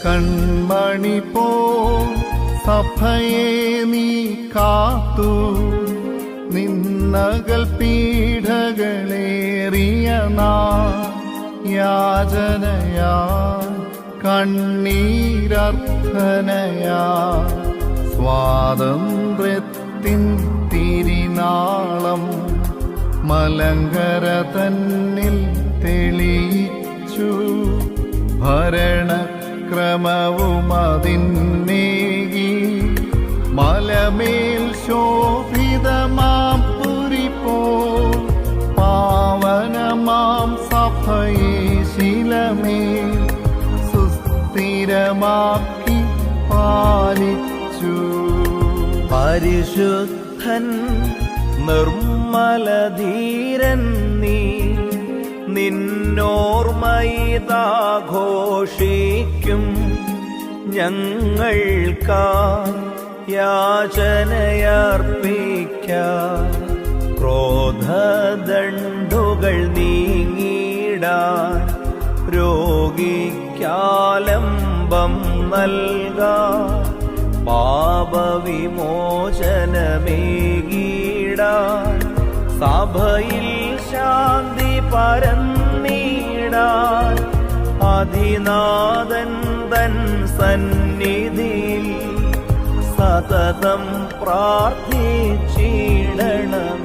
കൺമണി പോ സഭയെ നീ കാത്തു, നിന്നകൽ പീഠകളേറിയ യാചനയാ കണ്ണീരർത്ഥനയാ സ്വാതന്ത്ര്യത്തിൻ തിരിനാളം മലങ്കര തന്നിൽ തെളിയിച്ചു. ഭരണക്രമവുമതിന്നേകി മലമേൽ ശോഭിതമാം പുരിപ്പോ പാവനമാം സഭയെ ശിലമേൽ സുസ്ഥിരമാക്കി പാലിച്ചു. പരിശുദ്ധൻ നിർമ്മലധീരൻ നീ, നിന്നോർമ്മയിതാഘോഷിക്കും ഞങ്ങൾക്കാ യാചനയർപ്പിക്കാം. ക്രോധദണ്ഡുകൾ നീങ്ങിടാൻ രോഗിക്കാലംബം നൽകാൻ പാപവിമോചനമേകിടാൻ സഭയിൽ ശാന്തി പരന്നിടാൻ അതിനാഥൻ തൻ സന്നിധിയിൽ സതതം പ്രാർത്ഥിച്ചിടണം.